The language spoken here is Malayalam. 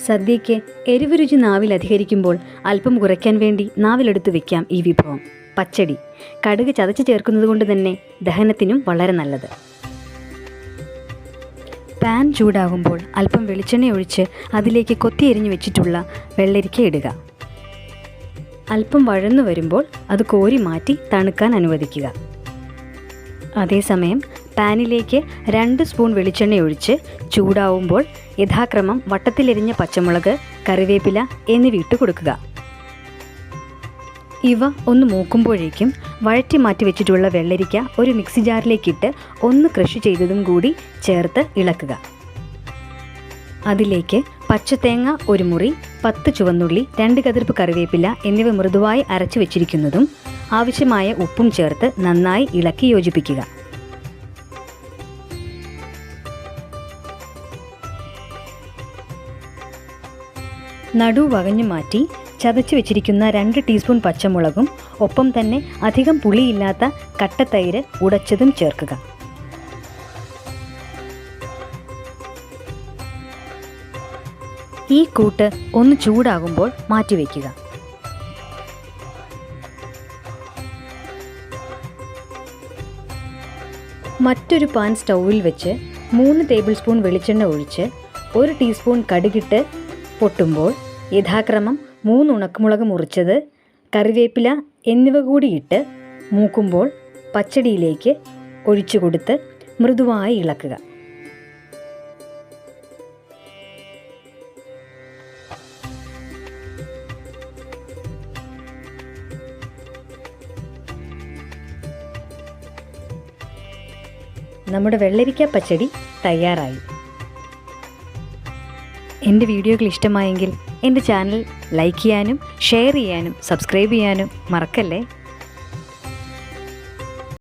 സദ്യയ്ക്ക് എരിവ് രുചി നാവിൽ അധികരിക്കുമ്പോൾ അല്പം കുറയ്ക്കാൻ വേണ്ടി നാവിലെടുത്ത് വെക്കാം ഈ വിഭവം. പച്ചടി കടുക് ചതച്ച് ചേർക്കുന്നത് കൊണ്ട് തന്നെ ദഹനത്തിനും വളരെ നല്ലത്. പാൻ ചൂടാകുമ്പോൾ അല്പം വെളിച്ചെണ്ണ ഒഴിച്ച് അതിലേക്ക് കൊത്തിയെരിഞ്ഞു വെച്ചിട്ടുള്ള വെള്ളരിക്ക ഇടുക. അല്പം വഴന്നു വരുമ്പോൾ അത് കോരി മാറ്റി തണുക്കാൻ അനുവദിക്കുക. അതേസമയം പാനിലേക്ക് 2 സ്പൂൺ വെളിച്ചെണ്ണ ഒഴിച്ച് ചൂടാവുമ്പോൾ യഥാക്രമം വട്ടത്തിലെരിഞ്ഞ പച്ചമുളക്, കറിവേപ്പില എന്നിവ ഇട്ട് കൊടുക്കുക. ഇവ ഒന്ന് മൂക്കുമ്പോഴേക്കും വഴറ്റി മാറ്റി വെച്ചിട്ടുള്ള വെള്ളരിക്ക ഒരു മിക്സി ജാറിലേക്കിട്ട് ഒന്ന് ക്രഷ് ചെയ്തതും കൂടി ചേർത്ത് ഇളക്കുക. അതിലേക്ക് പച്ചത്തേങ്ങ 1 മുറി, 10 ചുവന്നുള്ളി, 2 കതിർപ്പ് കറിവേപ്പില എന്നിവ മൃദുവായി അരച്ചു വെച്ചിരിക്കുന്നതും ആവശ്യമായ ഉപ്പും ചേർത്ത് നന്നായി ഇളക്കി യോജിപ്പിക്കുക. നടു വകഞ്ഞു മാറ്റി ചതച്ച് വെച്ചിരിക്കുന്ന 2 ടീസ്പൂൺ പച്ചമുളകും ഒപ്പം തന്നെ അധികം പുളിയില്ലാത്ത കട്ടത്തൈര് ഉടച്ചതും ചേർക്കുക. ഈ കൂട്ട് ഒന്ന് ചൂടാകുമ്പോൾ മാറ്റിവെക്കുക. മറ്റൊരു പാൻ സ്റ്റൗവിൽ വെച്ച് 3 ടേബിൾ സ്പൂൺ വെളിച്ചെണ്ണ ഒഴിച്ച് 1 ടീസ്പൂൺ കടുകിട്ട് പൊട്ടുമ്പോൾ യഥാക്രമം 3 ഉണക്കമുളക് മുറിച്ചത്, കറിവേപ്പില എന്നിവ കൂടി ഇട്ട് മൂക്കുമ്പോൾ പച്ചടിയിലേക്ക് ഒഴിച്ചു കൊടുത്ത് മൃദുവായി ഇളക്കുക. നമ്മുടെ വെള്ളരിക്ക പച്ചടി തയ്യാറായി. എൻ്റെ വീഡിയോകൾ ഇഷ്ടമായെങ്കിൽ എൻ്റെ ചാനൽ ലൈക്ക് ചെയ്യാനും ഷെയർ ചെയ്യാനും സബ്സ്ക്രൈബ് ചെയ്യാനും മറക്കല്ലേ.